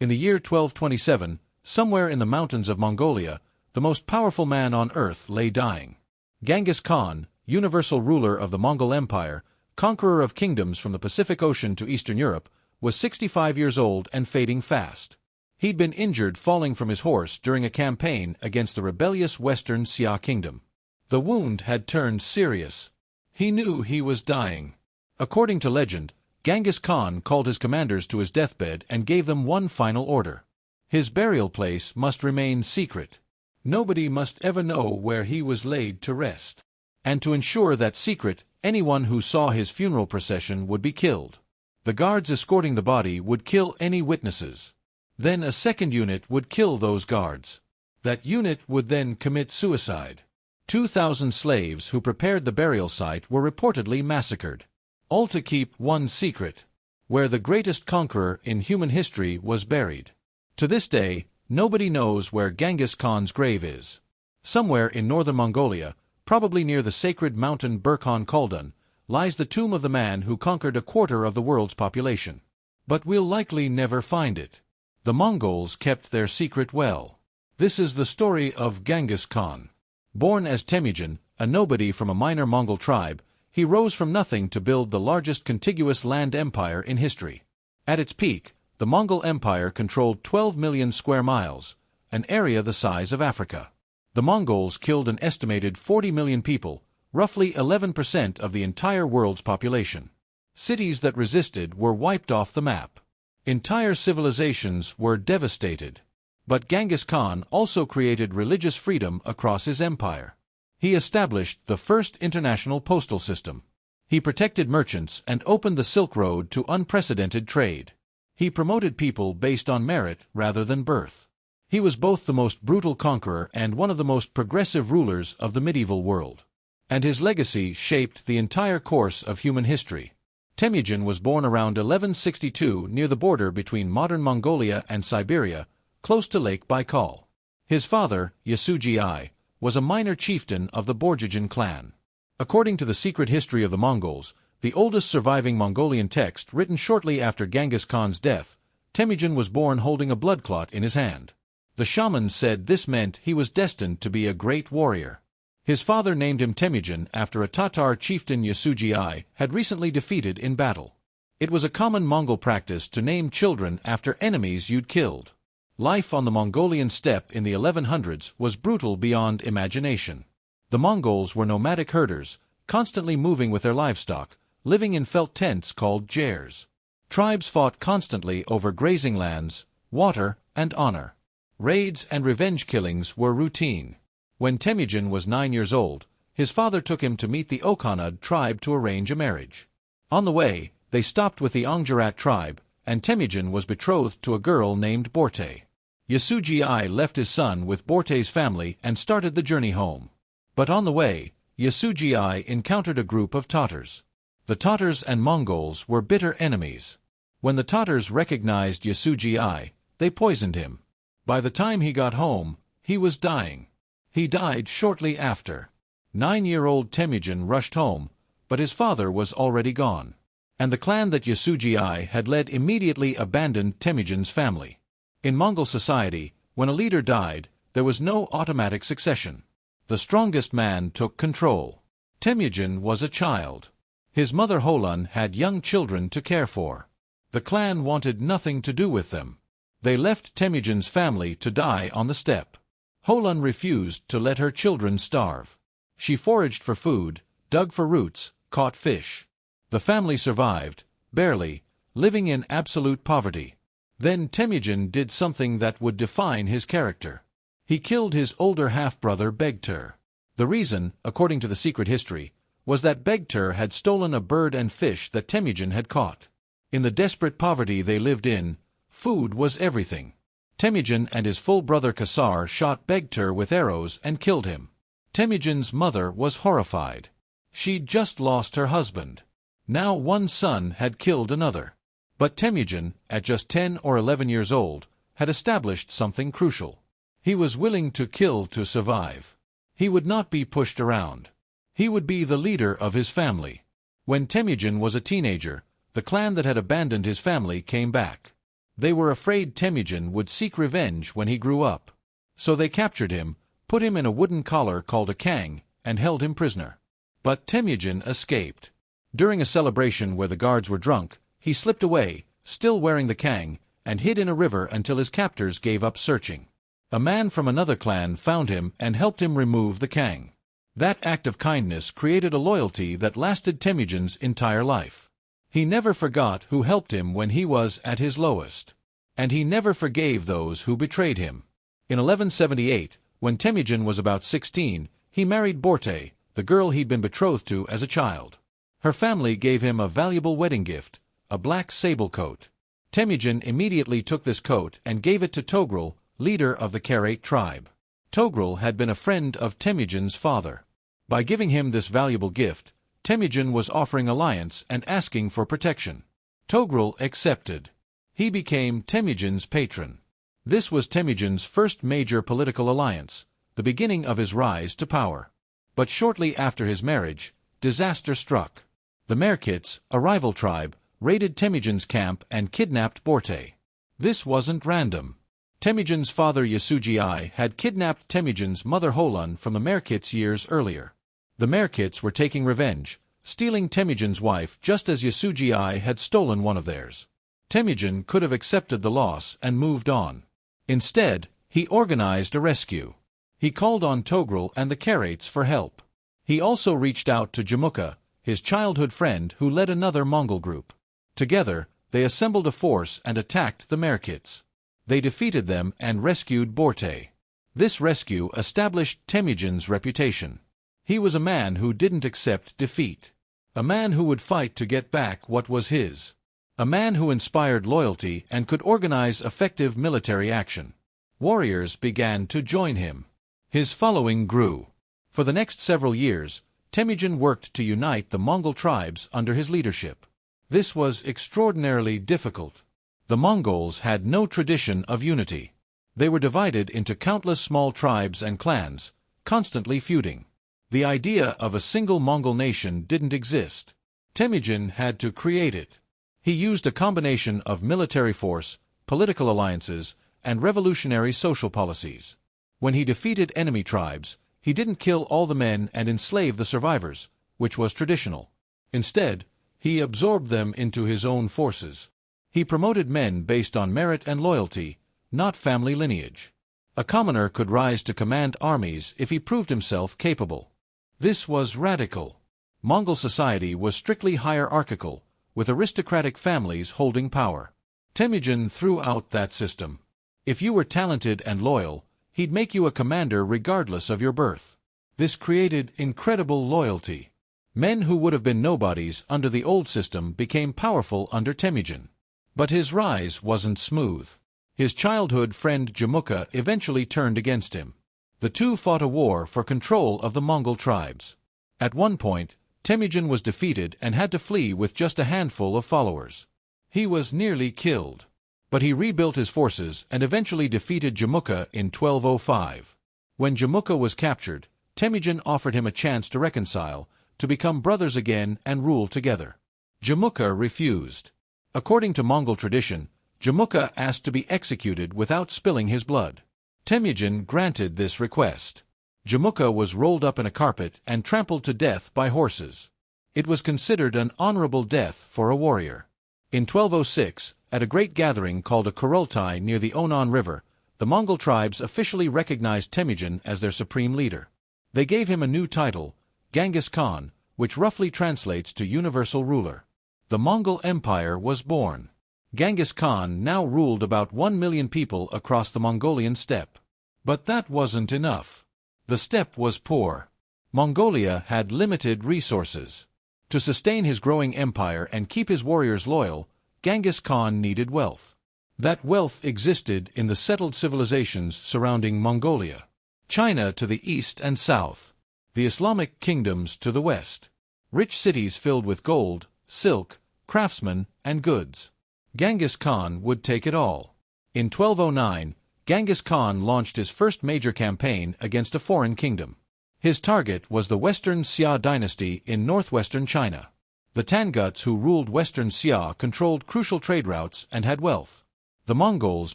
In the year 1227, somewhere in the mountains of Mongolia, the most powerful man on earth lay dying. Genghis Khan, universal ruler of the Mongol Empire, conqueror of kingdoms from the Pacific Ocean to Eastern Europe, was 65 years old and fading fast. He'd been injured falling from his horse during a campaign against the rebellious Western Xia kingdom. The wound had turned serious. He knew he was dying. According to legend, Genghis Khan called his commanders to his deathbed and gave them one final order. His burial place must remain secret. Nobody must ever know where he was laid to rest. And to ensure that secret, anyone who saw his funeral procession would be killed. The guards escorting the body would kill any witnesses. Then a second unit would kill those guards. That unit would then commit suicide. 2,000 slaves who prepared the burial site were reportedly massacred. All to keep one secret, where the greatest conqueror in human history was buried. To this day, nobody knows where Genghis Khan's grave is. Somewhere in northern Mongolia, probably near the sacred mountain Burkhan Khaldun, lies the tomb of the man who conquered a quarter of the world's population. But we'll likely never find it. The Mongols kept their secret well. This is the story of Genghis Khan. Born as Temujin, a nobody from a minor Mongol tribe, he rose from nothing to build the largest contiguous land empire in history. At its peak, the Mongol Empire controlled 12 million square miles, an area the size of Africa. The Mongols killed an estimated 40 million people, roughly 11% of the entire world's population. Cities that resisted were wiped off the map. Entire civilizations were devastated. But Genghis Khan also created religious freedom across his empire. He established the first international postal system. He protected merchants and opened the Silk Road to unprecedented trade. He promoted people based on merit rather than birth. He was both the most brutal conqueror and one of the most progressive rulers of the medieval world. And his legacy shaped the entire course of human history. Temujin was born around 1162 near the border between modern Mongolia and Siberia, close to Lake Baikal. His father, Yasuji I, was a minor chieftain of the Borjigin clan. According to the secret history of the Mongols, the oldest surviving Mongolian text written shortly after Genghis Khan's death, Temujin was born holding a blood clot in his hand. The shamans said this meant he was destined to be a great warrior. His father named him Temujin after a Tatar chieftain Yasuji I had recently defeated in battle. It was a common Mongol practice to name children after enemies you'd killed. Life on the Mongolian steppe in the 1100s was brutal beyond imagination. The Mongols were nomadic herders, constantly moving with their livestock, living in felt tents called jairs. Tribes fought constantly over grazing lands, water, and honor. Raids and revenge killings were routine. When Temujin was 9 years old, his father took him to meet the Okhanad tribe to arrange a marriage. On the way, they stopped with the Ongjarat tribe, and Temujin was betrothed to a girl named Borte. Yasuji I left his son with Borte's family and started the journey home. But on the way, Yasuji I encountered a group of Tatars. The Tatars and Mongols were bitter enemies. When the Tatars recognized Yasuji I, they poisoned him. By the time he got home, he was dying. He died shortly after. 9-year-old Temujin rushed home, but his father was already gone. And the clan that Yasuji I had led immediately abandoned Temujin's family. In Mongol society, when a leader died, there was no automatic succession. The strongest man took control. Temujin was a child. His mother Holun had young children to care for. The clan wanted nothing to do with them. They left Temujin's family to die on the steppe. Holun refused to let her children starve. She foraged for food, dug for roots, caught fish. The family survived, barely, living in absolute poverty. Then Temujin did something that would define his character. He killed his older half-brother Begtur. The reason, according to the secret history, was that Begtur had stolen a bird and fish that Temujin had caught. In the desperate poverty they lived in, food was everything. Temujin and his full brother Kasar shot Begtur with arrows and killed him. Temujin's mother was horrified. She'd just lost her husband. Now one son had killed another. But Temujin, at just 10 or 11 years old, had established something crucial. He was willing to kill to survive. He would not be pushed around. He would be the leader of his family. When Temujin was a teenager, the clan that had abandoned his family came back. They were afraid Temujin would seek revenge when he grew up. So they captured him, put him in a wooden collar called a kang, and held him prisoner. But Temujin escaped. During a celebration where the guards were drunk, he slipped away, still wearing the kang, and hid in a river until his captors gave up searching. A man from another clan found him and helped him remove the kang. That act of kindness created a loyalty that lasted Temujin's entire life. He never forgot who helped him when he was at his lowest. And he never forgave those who betrayed him. In 1178, when Temujin was about 16, he married Borte, the girl he'd been betrothed to as a child. Her family gave him a valuable wedding gift, a black sable coat. Temujin immediately took this coat and gave it to Togrul, leader of the Karait tribe. Togrul had been a friend of Temujin's father. By giving him this valuable gift, Temujin was offering alliance and asking for protection. Togrul accepted. He became Temujin's patron. This was Temujin's first major political alliance, the beginning of his rise to power. But shortly after his marriage, disaster struck. The Merkits, a rival tribe, raided Temujin's camp and kidnapped Borte. This wasn't random. Temujin's father Yasuji had kidnapped Temujin's mother Holun from the Merkits years earlier. The Merkits were taking revenge, stealing Temujin's wife just as Yasuji had stolen one of theirs. Temujin could have accepted the loss and moved on. Instead, he organized a rescue. He called on Togrul and the Karaits for help. He also reached out to Jamuka, his childhood friend who led another Mongol group. Together, they assembled a force and attacked the Merkits. They defeated them and rescued Borte. This rescue established Temujin's reputation. He was a man who didn't accept defeat. A man who would fight to get back what was his. A man who inspired loyalty and could organize effective military action. Warriors began to join him. His following grew. For the next several years, Temujin worked to unite the Mongol tribes under his leadership. This was extraordinarily difficult. The Mongols had no tradition of unity. They were divided into countless small tribes and clans, constantly feuding. The idea of a single Mongol nation didn't exist. Temujin had to create it. He used a combination of military force, political alliances, and revolutionary social policies. When he defeated enemy tribes, he didn't kill all the men and enslave the survivors, which was traditional. Instead, he absorbed them into his own forces. He promoted men based on merit and loyalty, not family lineage. A commoner could rise to command armies if he proved himself capable. This was radical. Mongol society was strictly hierarchical, with aristocratic families holding power. Temujin threw out that system. If you were talented and loyal, he'd make you a commander regardless of your birth. This created incredible loyalty. Men who would have been nobodies under the old system became powerful under Temujin. But his rise wasn't smooth. His childhood friend Jamuka eventually turned against him. The two fought a war for control of the Mongol tribes. At one point, Temujin was defeated and had to flee with just a handful of followers. He was nearly killed. But he rebuilt his forces and eventually defeated Jamuka in 1205. When Jamuka was captured, Temujin offered him a chance to reconcile, to become brothers again and rule together. Jamuka refused. According to Mongol tradition, Jamuka asked to be executed without spilling his blood. Temujin granted this request. Jamuka was rolled up in a carpet and trampled to death by horses. It was considered an honorable death for a warrior. In 1206, at a great gathering called a Kurultai near the Onon River, the Mongol tribes officially recognized Temujin as their supreme leader. They gave him a new title, Genghis Khan, which roughly translates to universal ruler. The Mongol Empire was born. Genghis Khan now ruled about 1 million people across the Mongolian steppe. But that wasn't enough. The steppe was poor. Mongolia had limited resources. To sustain his growing empire and keep his warriors loyal, Genghis Khan needed wealth. That wealth existed in the settled civilizations surrounding Mongolia. China to the east and south. The Islamic kingdoms to the west. Rich cities filled with gold, silk, craftsmen, and goods. Genghis Khan would take it all. In 1209, Genghis Khan launched his first major campaign against a foreign kingdom. His target was the Western Xia dynasty in northwestern China. The Tanguts who ruled Western Xia controlled crucial trade routes and had wealth. The Mongols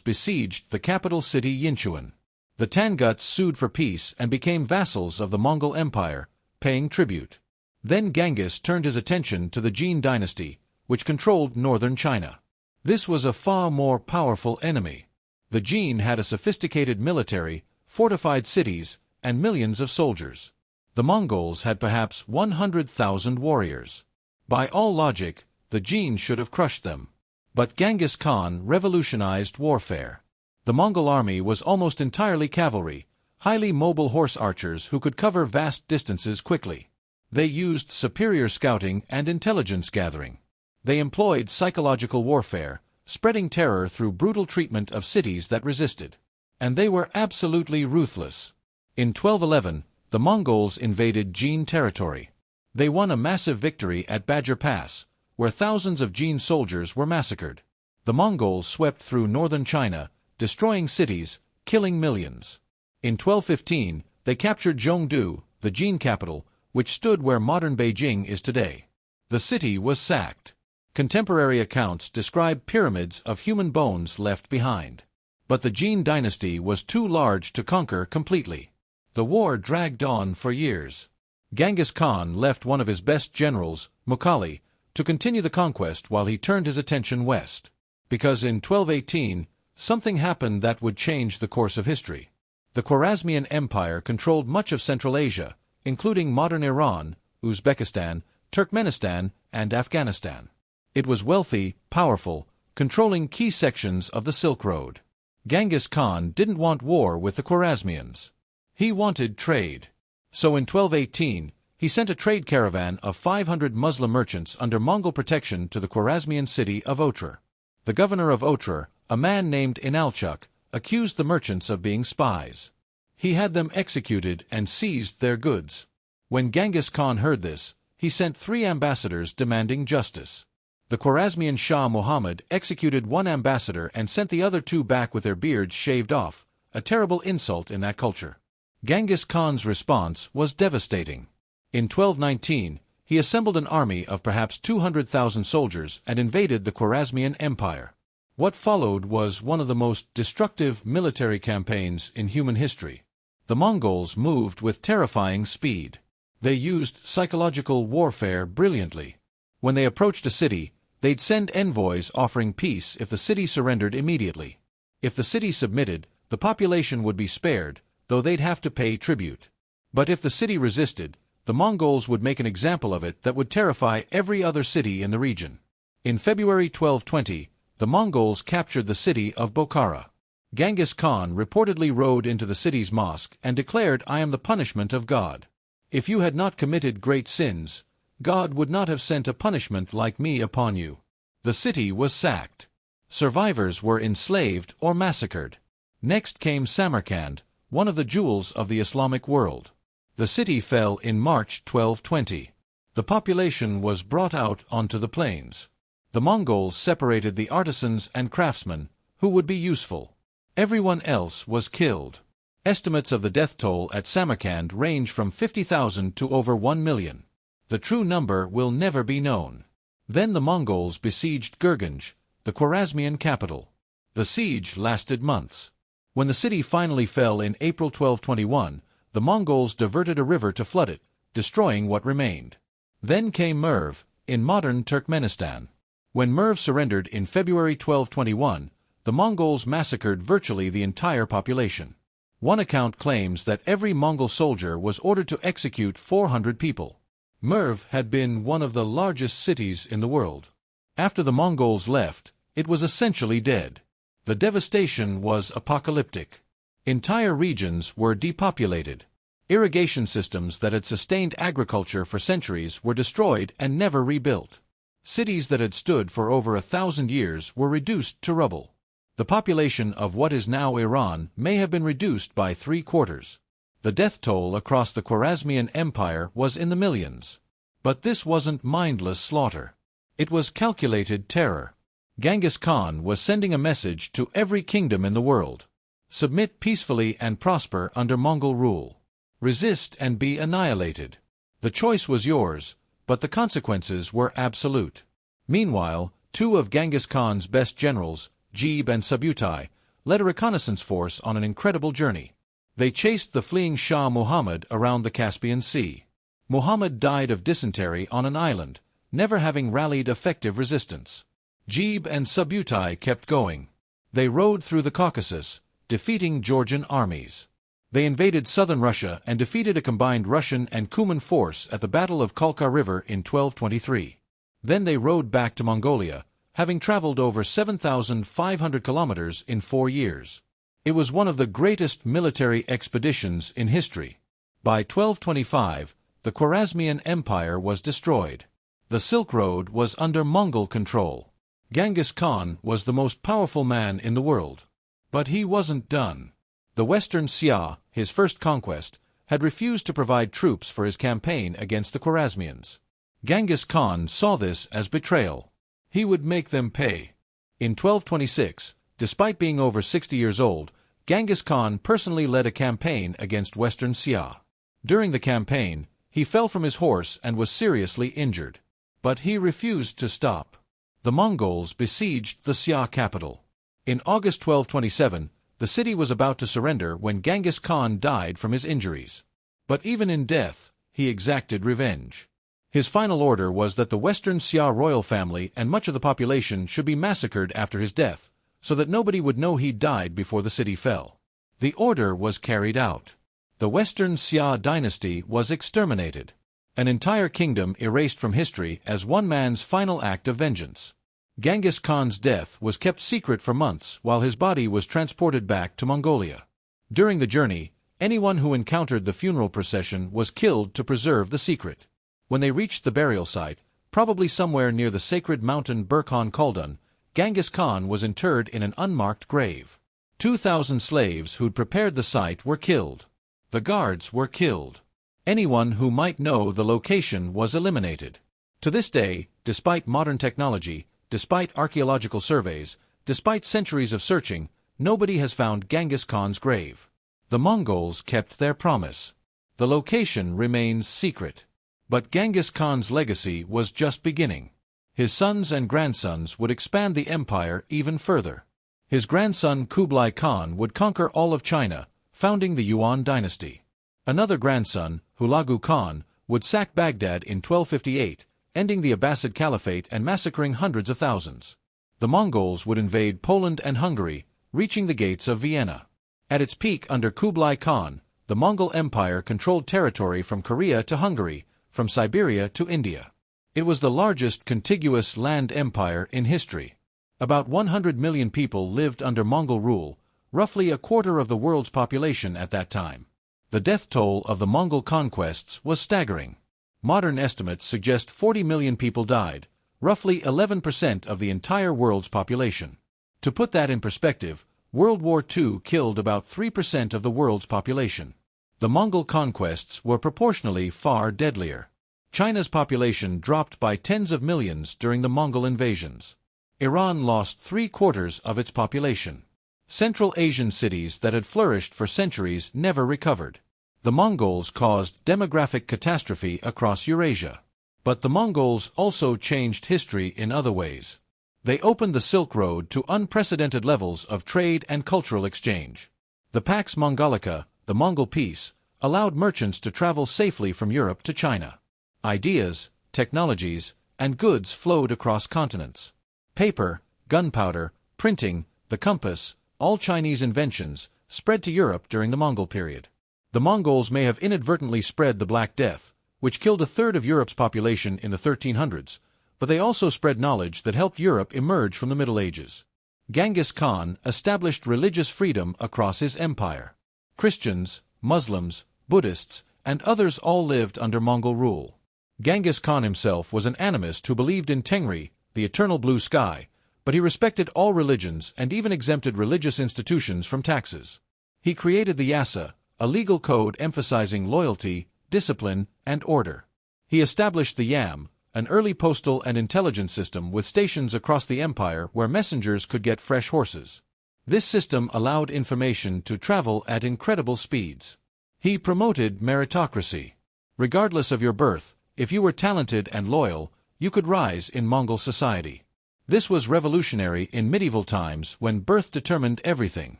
besieged the capital city Yinchuan. The Tanguts sued for peace and became vassals of the Mongol Empire, paying tribute. Then Genghis turned his attention to the Jin dynasty, which controlled northern China. This was a far more powerful enemy. The Jin had a sophisticated military, fortified cities, and millions of soldiers. The Mongols had perhaps 100,000 warriors. By all logic, the Jin should have crushed them. But Genghis Khan revolutionized warfare. The Mongol army was almost entirely cavalry, highly mobile horse archers who could cover vast distances quickly. They used superior scouting and intelligence gathering. They employed psychological warfare, spreading terror through brutal treatment of cities that resisted. And they were absolutely ruthless. In 1211, the Mongols invaded Jin territory. They won a massive victory at Badger Pass, where thousands of Jin soldiers were massacred. The Mongols swept through northern China, destroying cities, killing millions. In 1215, they captured Zhongdu, the Jin capital, which stood where modern Beijing is today. The city was sacked. Contemporary accounts describe pyramids of human bones left behind. But the Jin dynasty was too large to conquer completely. The war dragged on for years. Genghis Khan left one of his best generals, Mukhali, to continue the conquest while he turned his attention west. Because in 1218, something happened that would change the course of history. The Khwarezmian Empire controlled much of Central Asia, including modern Iran, Uzbekistan, Turkmenistan, and Afghanistan. It was wealthy, powerful, controlling key sections of the Silk Road. Genghis Khan didn't want war with the Khwarezmians. He wanted trade. So in 1218, he sent a trade caravan of 500 Muslim merchants under Mongol protection to the Khwarezmian city of Otrar. The governor of Otrar, a man named Inalchuk, accused the merchants of being spies. He had them executed and seized their goods. When Genghis Khan heard this, he sent 3 ambassadors demanding justice. The Khwarezmian Shah Muhammad executed one ambassador and sent the other 2 back with their beards shaved off, a terrible insult in that culture. Genghis Khan's response was devastating. In 1219, he assembled an army of perhaps 200,000 soldiers and invaded the Khwarezmian Empire. What followed was one of the most destructive military campaigns in human history. The Mongols moved with terrifying speed. They used psychological warfare brilliantly. When they approached a city, they'd send envoys offering peace if the city surrendered immediately. If the city submitted, the population would be spared, though they'd have to pay tribute. But if the city resisted, the Mongols would make an example of it that would terrify every other city in the region. In February 1220, the Mongols captured the city of Bokhara. Genghis Khan reportedly rode into the city's mosque and declared, "I am the punishment of God. If you had not committed great sins, God would not have sent a punishment like me upon you." The city was sacked. Survivors were enslaved or massacred. Next came Samarkand, one of the jewels of the Islamic world. The city fell in March 1220. The population was brought out onto the plains. The Mongols separated the artisans and craftsmen, who would be useful. Everyone else was killed. Estimates of the death toll at Samarkand range from 50,000 to over 1 million. The true number will never be known. Then the Mongols besieged Gurganj, the Khwarezmian capital. The siege lasted months. When the city finally fell in April 1221, the Mongols diverted a river to flood it, destroying what remained. Then came Merv, in modern Turkmenistan. When Merv surrendered in February 1221, the Mongols massacred virtually the entire population. One account claims that every Mongol soldier was ordered to execute 400 people. Merv had been one of the largest cities in the world. After the Mongols left, it was essentially dead. The devastation was apocalyptic. Entire regions were depopulated. Irrigation systems that had sustained agriculture for centuries were destroyed and never rebuilt. Cities that had stood for over 1,000 years were reduced to rubble. The population of what is now Iran may have been reduced by 3/4. The death toll across the Khwarezmian Empire was in the millions. But this wasn't mindless slaughter. It was calculated terror. Genghis Khan was sending a message to every kingdom in the world. Submit peacefully and prosper under Mongol rule. Resist and be annihilated. The choice was yours, but the consequences were absolute. Meanwhile, 2 of Genghis Khan's best generals, Gebe and Subutai, led a reconnaissance force on an incredible journey. They chased the fleeing Shah Muhammad around the Caspian Sea. Muhammad died of dysentery on an island, never having rallied effective resistance. Gebe and Subutai kept going. They rode through the Caucasus, defeating Georgian armies. They invaded southern Russia and defeated a combined Russian and Cuman force at the Battle of Kalka River in 1223. Then they rode back to Mongolia, having traveled over 7,500 kilometers in 4 years. It was one of the greatest military expeditions in history. By 1225, the Khwarezmian Empire was destroyed. The Silk Road was under Mongol control. Genghis Khan was the most powerful man in the world. But he wasn't done. The Western Xia, his first conquest, had refused to provide troops for his campaign against the Khwarezmians. Genghis Khan saw this as betrayal. He would make them pay. In 1226, despite being over 60 years old, Genghis Khan personally led a campaign against Western Xia. During the campaign, he fell from his horse and was seriously injured. But he refused to stop. The Mongols besieged the Xia capital. In August 1227, the city was about to surrender when Genghis Khan died from his injuries. But even in death, he exacted revenge. His final order was that the Western Xia royal family and much of the population should be massacred after his death, so that nobody would know he died before the city fell. The order was carried out. The Western Xia dynasty was exterminated. An entire kingdom erased from history as one man's final act of vengeance. Genghis Khan's death was kept secret for months while his body was transported back to Mongolia. During the journey, anyone who encountered the funeral procession was killed to preserve the secret. When they reached the burial site, probably somewhere near the sacred mountain Burkhan Khaldun, Genghis Khan was interred in an unmarked grave. 2,000 slaves who'd prepared the site were killed. The guards were killed. Anyone who might know the location was eliminated. To this day, despite modern technology, despite archaeological surveys, despite centuries of searching, nobody has found Genghis Khan's grave. The Mongols kept their promise. The location remains secret. But Genghis Khan's legacy was just beginning. His sons and grandsons would expand the empire even further. His grandson Kublai Khan would conquer all of China, founding the Yuan dynasty. Another grandson, Hulagu Khan, would sack Baghdad in 1258, ending the Abbasid Caliphate and massacring hundreds of thousands. The Mongols would invade Poland and Hungary, reaching the gates of Vienna. At its peak under Kublai Khan, the Mongol Empire controlled territory from Korea to Hungary, from Siberia to India. It was the largest contiguous land empire in history. About 100 million people lived under Mongol rule, roughly a quarter of the world's population at that time. The death toll of the Mongol conquests was staggering. Modern estimates suggest 40 million people died, roughly 11% of the entire world's population. To put that in perspective, World War II killed about 3% of the world's population. The Mongol conquests were proportionally far deadlier. China's population dropped by tens of millions during the Mongol invasions. Iran lost 3/4 of its population. Central Asian cities that had flourished for centuries never recovered. The Mongols caused demographic catastrophe across Eurasia. But the Mongols also changed history in other ways. They opened the Silk Road to unprecedented levels of trade and cultural exchange. The Pax Mongolica, the Mongol Peace, allowed merchants to travel safely from Europe to China. Ideas, technologies, and goods flowed across continents. Paper, gunpowder, printing, the compass, all Chinese inventions, spread to Europe during the Mongol period. The Mongols may have inadvertently spread the Black Death, which killed a third of Europe's population in the 1300s, but they also spread knowledge that helped Europe emerge from the Middle Ages. Genghis Khan established religious freedom across his empire. Christians, Muslims, Buddhists, and others all lived under Mongol rule. Genghis Khan himself was an animist who believed in Tengri, the eternal blue sky, but he respected all religions and even exempted religious institutions from taxes. He created the Yasa, a legal code emphasizing loyalty, discipline, and order. He established the Yam, an early postal and intelligence system with stations across the empire where messengers could get fresh horses. This system allowed information to travel at incredible speeds. He promoted meritocracy. Regardless of your birth, if you were talented and loyal, you could rise in Mongol society. This was revolutionary in medieval times when birth determined everything.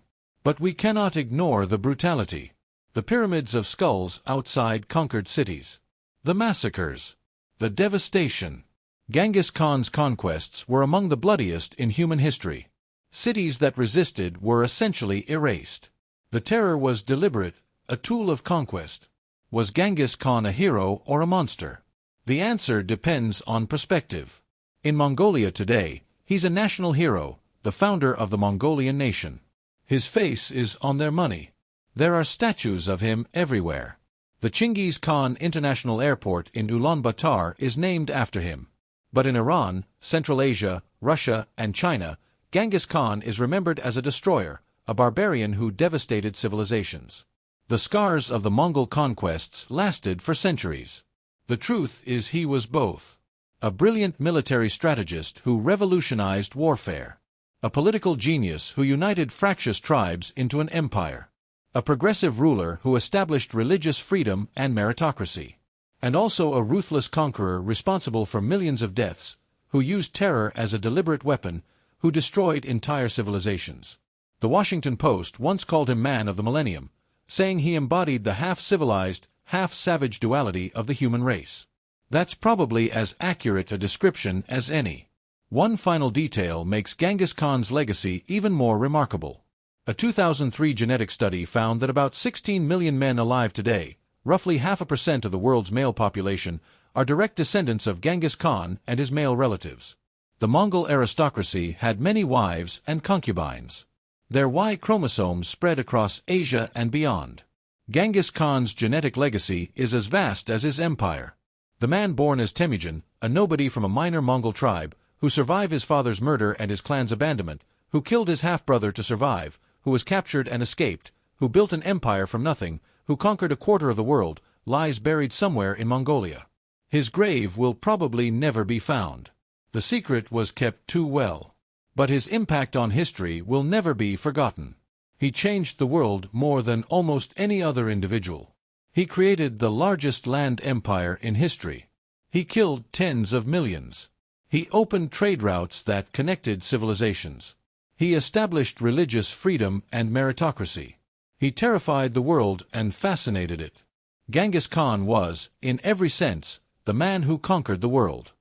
But we cannot ignore the brutality. The pyramids of skulls outside conquered cities. The massacres. The devastation. Genghis Khan's conquests were among the bloodiest in human history. Cities that resisted were essentially erased. The terror was deliberate, a tool of conquest. Was Genghis Khan a hero or a monster? The answer depends on perspective. In Mongolia today, he's a national hero, the founder of the Mongolian nation. His face is on their money. There are statues of him everywhere. The Genghis Khan International Airport in Ulaanbaatar is named after him. But in Iran, Central Asia, Russia, and China, Genghis Khan is remembered as a destroyer, a barbarian who devastated civilizations. The scars of the Mongol conquests lasted for centuries. The truth is he was both. A brilliant military strategist who revolutionized warfare. A political genius who united fractious tribes into an empire. A progressive ruler who established religious freedom and meritocracy. And also a ruthless conqueror responsible for millions of deaths, who used terror as a deliberate weapon, who destroyed entire civilizations. The Washington Post once called him man of the millennium, saying he embodied the half-civilized, half-savage duality of the human race. That's probably as accurate a description as any. One final detail makes Genghis Khan's legacy even more remarkable. A 2003 genetic study found that about 16 million men alive today, roughly 0.5% of the world's male population, are direct descendants of Genghis Khan and his male relatives. The Mongol aristocracy had many wives and concubines. Their Y chromosomes spread across Asia and beyond. Genghis Khan's genetic legacy is as vast as his empire. The man born as Temujin, a nobody from a minor Mongol tribe, who survived his father's murder and his clan's abandonment, who killed his half-brother to survive, who was captured and escaped, who built an empire from nothing, who conquered a quarter of the world, lies buried somewhere in Mongolia. His grave will probably never be found. The secret was kept too well. But his impact on history will never be forgotten. He changed the world more than almost any other individual. He created the largest land empire in history. He killed tens of millions. He opened trade routes that connected civilizations. He established religious freedom and meritocracy. He terrified the world and fascinated it. Genghis Khan was, in every sense, the man who conquered the world.